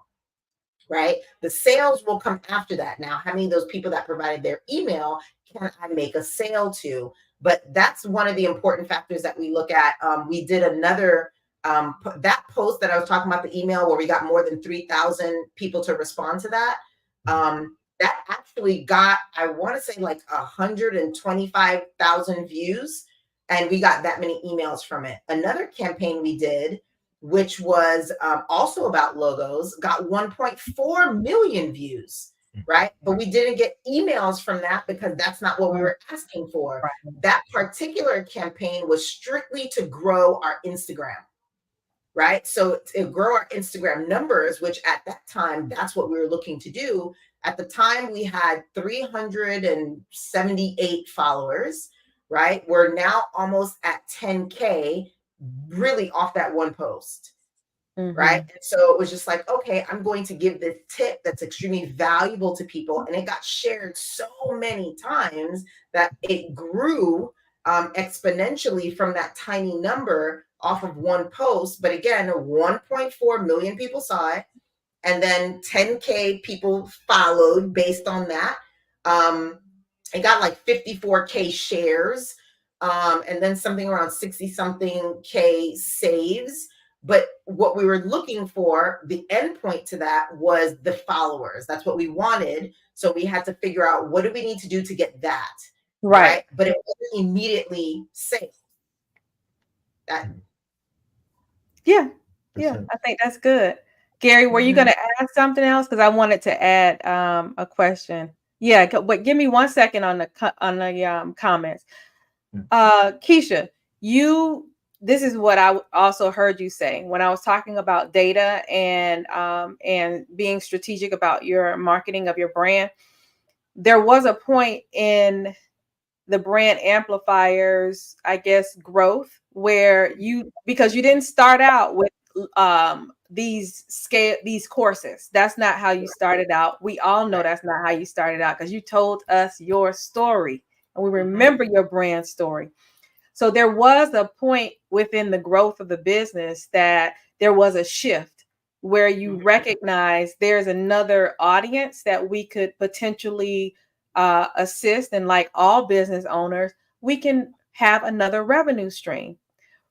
Right? The sales will come after that. Now, how many of those people that provided their email can I make a sale to? But that's one of the important factors that we look at. We did another, that post that I was talking about, the email where we got more than 3,000 people to respond to that. That actually got, I want to say like 125,000 views. And we got that many emails from it. Another campaign we did, which was also about logos, got 1.4 million views, right? But we didn't get emails from that because that's not what we were asking for. That particular campaign was strictly to grow our Instagram, right? So to grow our Instagram numbers, which at that time, that's what we were looking to do. At the time, we had 378 followers, right? We're now almost at 10K, really off that one post. Right. And so it was just like, okay, I'm going to give this tip that's extremely valuable to people. And it got shared so many times that it grew exponentially from that tiny number off of one post. But again, 1.4 million people saw it. And then 10K people followed based on that. It got like 54K shares. And then something around 60 something K saves. But what we were looking for, the endpoint to that was the followers. That's what we wanted. So we had to figure out, what do we need to do to get that? Right. But it wasn't immediately safe. Yeah. I think that's good. Gary, were you going to add something else? Because I wanted to add a question. Yeah, but give me 1 second on the comments. Keisha, you this is what I also heard you say when I was talking about data and being strategic about your marketing of your brand. There was a point in the brand amplifiers, I guess, growth where because you didn't start out with these courses. That's not how you started out. We all know that's not how you started out, because you told us your story and we remember your brand story. So there was a point within the growth of the business that there was a shift where you recognize there's another audience that we could potentially assist. And like all business owners, we can have another revenue stream.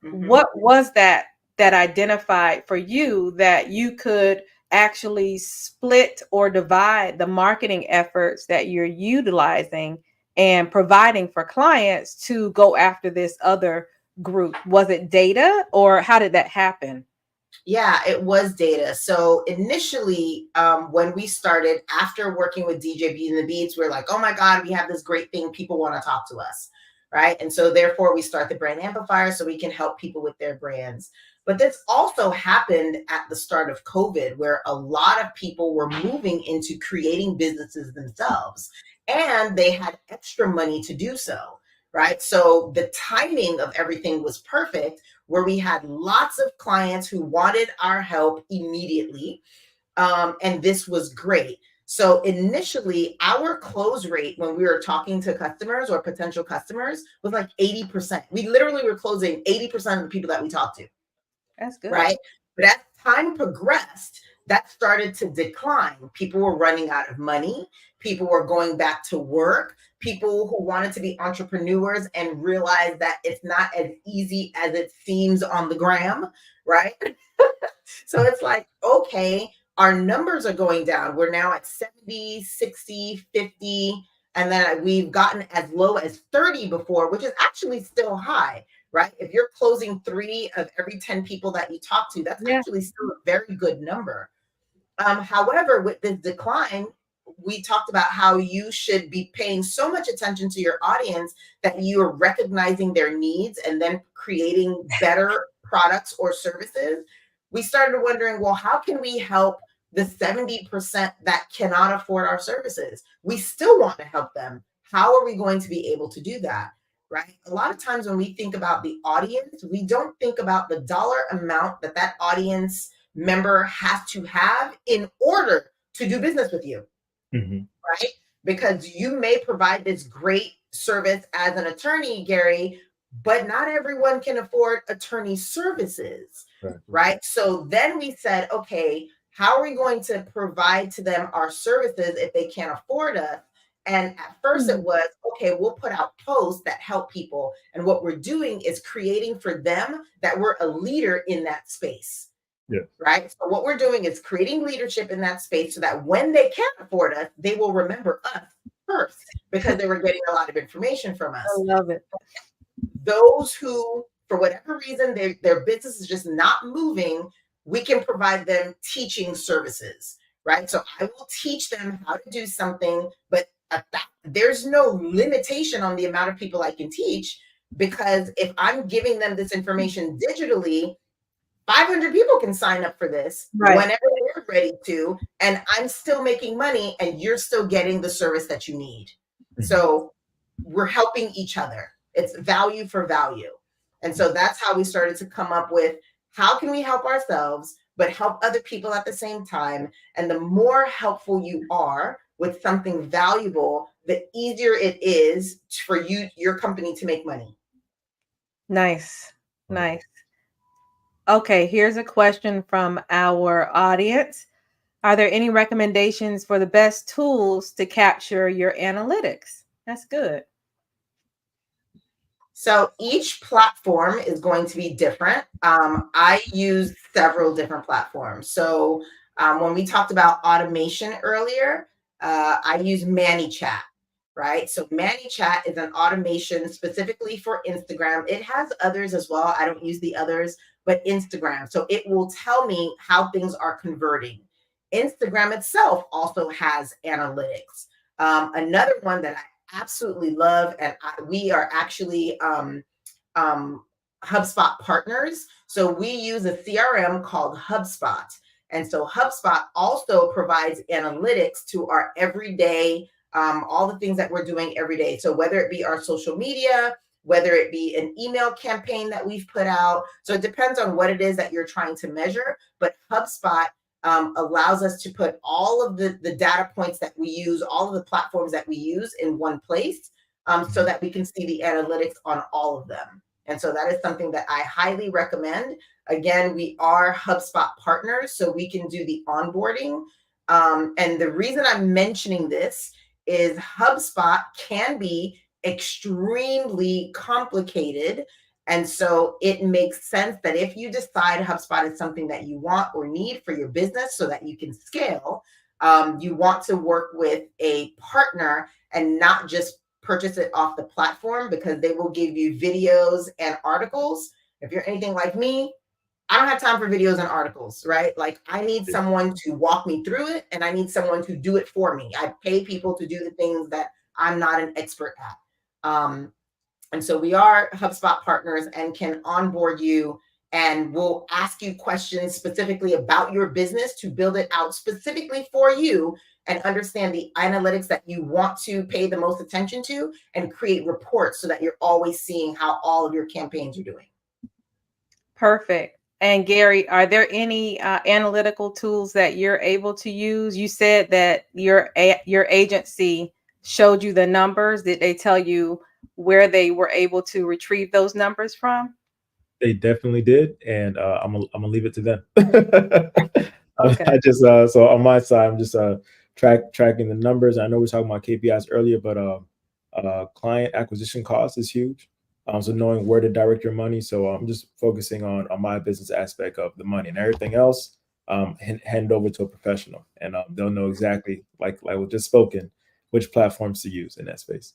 What was that identified for you that you could actually split or divide the marketing efforts that you're utilizing and providing for clients to go after this other group? Was it data, or how did that happen? Yeah, it was data. So initially, when we started, after working with DJ B and the Beats, we are like, oh my God, we have this great thing. People want to talk to us. Right. And so therefore we start the brand amplifier so we can help people with their brands. But this also happened at the start of COVID, where a lot of people were moving into creating businesses themselves, and they had extra money to do so. Right. So the timing of everything was perfect, where we had lots of clients who wanted our help immediately. And this was great. So initially, our close rate when we were talking to customers or potential customers was like 80%. We literally were closing 80% of the people that we talked to. That's good. Right. But as time progressed, that started to decline. People were running out of money. People were going back to work. People who wanted to be entrepreneurs and realized that it's not as easy as it seems on the gram, right? So it's like, okay, our numbers are going down. We're now at 70, 60, 50, and then we've gotten as low as 30 before, which is actually still high, right? If you're closing 3 of every 10 people that you talk to, that's actually still a very good number. However, with this decline, we talked about how you should be paying so much attention to your audience that you are recognizing their needs and then creating better products or services. We started wondering, well, how can we help the 70% that cannot afford our services? We still want to help them. How are we going to be able to do that? Right? A lot of times when we think about the audience, we don't think about the dollar amount that audience member has to have in order to do business with you. Right? Because you may provide this great service as an attorney, Gary, but not everyone can afford attorney services. Right? So then we said, okay, how are we going to provide to them our services if they can't afford us? And at first it was, okay, we'll put out posts that help people. And what we're doing is creating for them that we're a leader in that space. Yes. Right. So what we're doing is creating leadership in that space so that when they can't afford us, they will remember us first because they were getting a lot of information from us. I love it. Those who, for whatever reason, their business is just not moving, we can provide them teaching services. Right. So I will teach them how to do something, but there's no limitation on the amount of people I can teach, because if I'm giving them this information digitally, 500 people can sign up for this whenever they're ready to, and I'm still making money and you're still getting the service that you need. So we're helping each other. It's value for value. And so that's how we started to come up with, how can we help ourselves, but help other people at the same time? And the more helpful you are with something valuable, the easier it is for your company to make money. Nice. Nice. Okay, here's a question from our audience. Are there any recommendations for the best tools to capture your analytics? That's good. So each platform is going to be different. I use several different platforms. So when we talked about automation earlier, I use ManyChat, right? So ManyChat is an automation specifically for Instagram. It has others as well. I don't use the others, but Instagram. So it will tell me how things are converting. Instagram itself also has analytics. Another one that I absolutely love, and we are actually HubSpot partners. So we use a CRM called HubSpot. And so HubSpot also provides analytics to our everyday, all the things that we're doing every day. So whether it be our social media, whether it be an email campaign that we've put out. So it depends on what it is that you're trying to measure. But HubSpot allows us to put all of the data points that we use, all of the platforms that we use in one place, so that we can see the analytics on all of them. And so that is something that I highly recommend. Again, we are HubSpot partners, so we can do the onboarding. And the reason I'm mentioning this is HubSpot can be extremely complicated. And so it makes sense that if you decide HubSpot is something that you want or need for your business so that you can scale, you want to work with a partner and not just purchase it off the platform, because they will give you videos and articles. If you're anything like me, I don't have time for videos and articles, right? Like I need someone to walk me through it, and I need someone to do it for me. I pay people to do the things that I'm not an expert at. And so we are HubSpot partners and can onboard you, and we'll ask you questions specifically about your business to build it out specifically for you and understand the analytics that you want to pay the most attention to, and create reports so that you're always seeing how all of your campaigns are doing. Perfect. And Gary, are there any analytical tools that you're able to use? You said that your agency showed you the numbers. Did they tell you where they were able to retrieve those numbers from? They definitely did, and I'm gonna leave it to them. Okay. I just so on my side, I'm just tracking the numbers. I know we are talking about KPIs earlier, but client acquisition cost is huge. So knowing where to direct your money. So I'm just focusing on my business aspect of the money, and everything else hand over to a professional, and they'll know exactly, like we just spoken, which platforms to use in that space.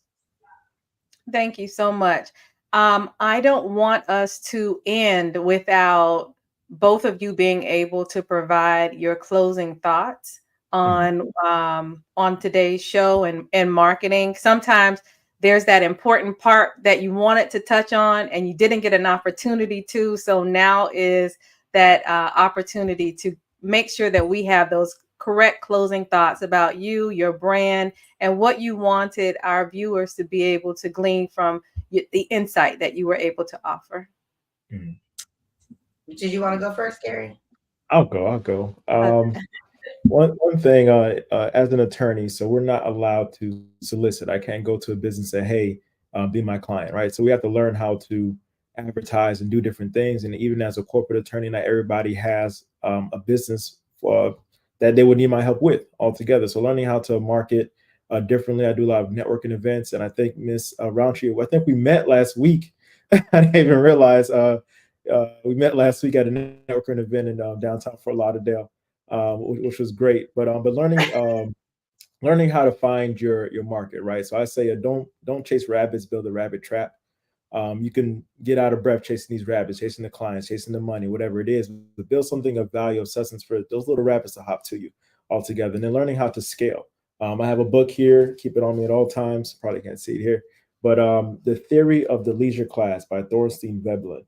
Thank you so much. I don't want us to end without both of you being able to provide your closing thoughts Mhm. on today's show and marketing. Sometimes there's that important part that you wanted to touch on and you didn't get an opportunity to. So now is that opportunity to make sure that we have those correct closing thoughts about you, your brand, and what you wanted our viewers to be able to glean from the insight that you were able to offer. Mhm. Did you want to go first, Gary? I'll go. I'll go. Uh, One thing, as an attorney, so we're not allowed to solicit. I can't go to a business and say, "Hey, be my client," right? So we have to learn how to advertise and do different things. And even as a corporate attorney, not everybody has a business that they would need my help with altogether. So learning how to market differently. I do a lot of networking events, and I think Miss Roundtree, I think we met last week. I didn't even realize we met last week at a networking event in downtown Fort Lauderdale, which was great. But learning how to find your market, right? So I say don't chase rabbits, build a rabbit trap. You can get out of breath chasing these rabbits, chasing the clients, chasing the money, whatever it is, but build something of value, of substance for those little rabbits to hop to you altogether. And then learning how to scale. I have a book here, keep it on me at all times. Probably can't see it here, but The Theory of the Leisure Class by Thorstein Veblen.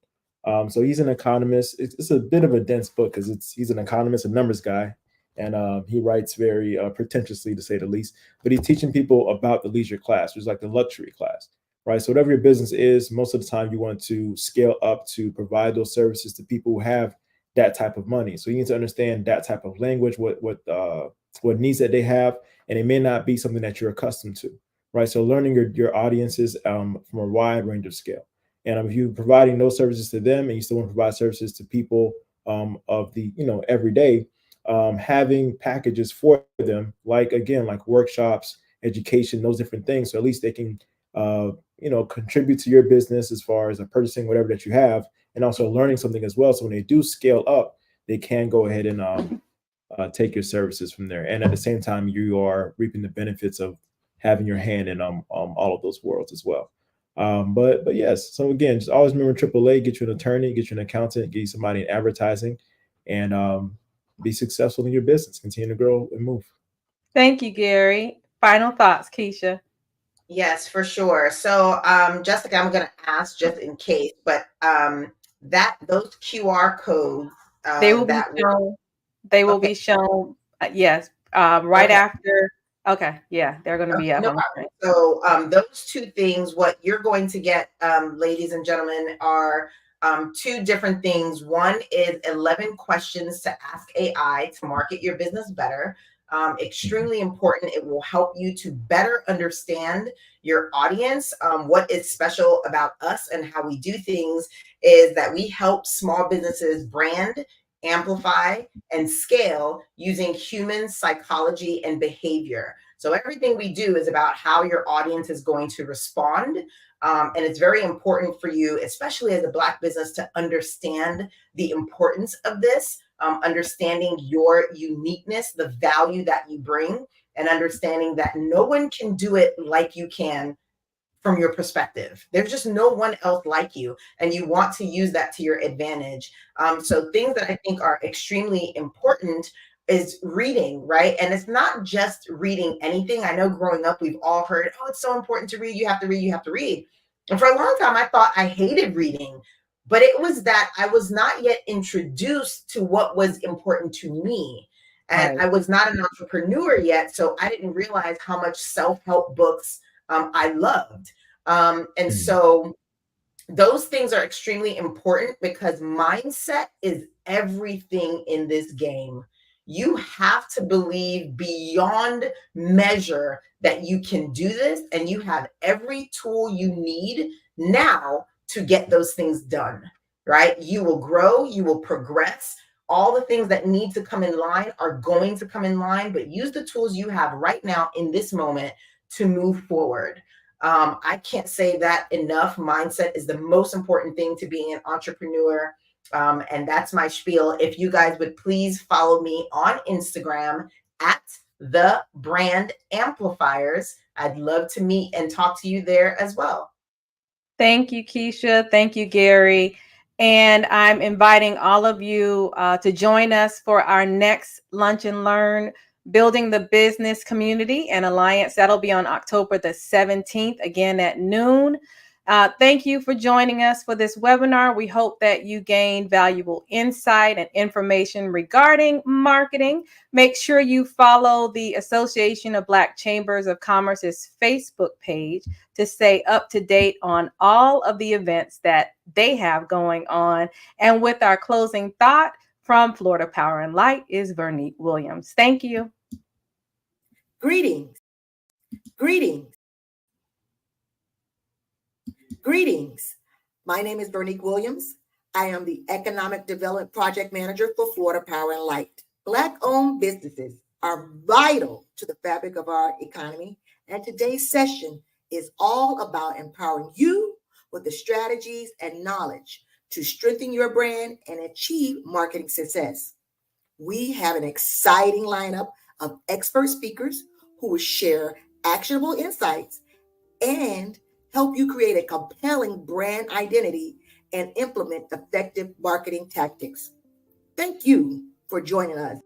So he's an economist. It's a bit of a dense book because he's an economist, a numbers guy, and he writes very pretentiously, to say the least. But he's teaching people about the leisure class, which is like the luxury class, right? So whatever your business is, most of the time you want to scale up to provide those services to people who have that type of money. So you need to understand that type of language, what needs that they have, and it may not be something that you're accustomed to, right? So learning your audiences from a wide range of scale. And if you're providing those services to them, and you still want to provide services to people of the every day, having packages for them, like again, like workshops, education, those different things, so at least they can contribute to your business as far as purchasing whatever that you have, and also learning something as well. So when they do scale up, they can go ahead and take your services from there. And at the same time, you are reaping the benefits of having your hand in all of those worlds as well. But yes, so again, just always remember AAA, get you an attorney, get you an accountant, get you somebody in advertising, and be successful in your business, continue to grow and move. Thank you, Gary. Final thoughts, Keisha. Yes, for sure. So, Jessica, I'm going to ask just in case, but that those QR codes They will be that will, shown. They will okay, be shown. Yes, right okay. after. Okay, yeah, they're going to be Okay, up no on the problem. screen. So those two things, what you're going to get, ladies and gentlemen, are two different things. One is 11 questions to ask AI to market your business better. Extremely important. It will help you to better understand your audience. What is special about us and how we do things is that we help small businesses brand, amplify, and scale using human psychology and behavior. So everything we do is about how your audience is going to respond. And it's very important for you, especially as a Black business, to understand the importance of this, understanding your uniqueness, the value that you bring, and understanding that no one can do it like you can from your perspective. There's just no one else like you, and you want to use that to your advantage. So things that I think are extremely important is reading, right? And it's not just reading anything. I know growing up, we've all heard, oh, it's so important to read. You have to read, you have to read. And for a long time, I thought I hated reading, but it was that I was not yet introduced to what was important to me. And Right. I was not an entrepreneur yet. So I didn't realize how much self-help books I loved. And Mm. so those things are extremely important because mindset is everything in this game. You have to believe beyond measure that you can do this, and you have every tool you need now to get those things done, right? You will grow, you will progress. All the things that need to come in line are going to come in line, but use the tools you have right now in this moment to move forward. I can't say that enough. Mindset is the most important thing to being an entrepreneur. And that's my spiel. If you guys would please follow me on Instagram at the brand amplifiers, I'd love to meet and talk to you there as well. Thank you, Keisha. Thank you, Gary. And I'm inviting all of you to join us for our next Lunch and Learn Building the Business Community and Alliance. That'll be on October the 17th, again at noon. Thank you for joining us for this webinar. We hope that you gained valuable insight and information regarding marketing. Make sure you follow the Association of Black Chambers of Commerce's Facebook page to stay up to date on all of the events that they have going on. And with our closing thought from Florida Power and Light is Vernique Williams. Thank you. Greetings. Greetings. Greetings. My name is Vernique Williams. I am the Economic Development Project Manager for Florida Power and Light. Black-owned businesses are vital to the fabric of our economy, and today's session is all about empowering you with the strategies and knowledge to strengthen your brand and achieve marketing success. We have an exciting lineup of expert speakers who will share actionable insights and help you create a compelling brand identity and implement effective marketing tactics. Thank you for joining us.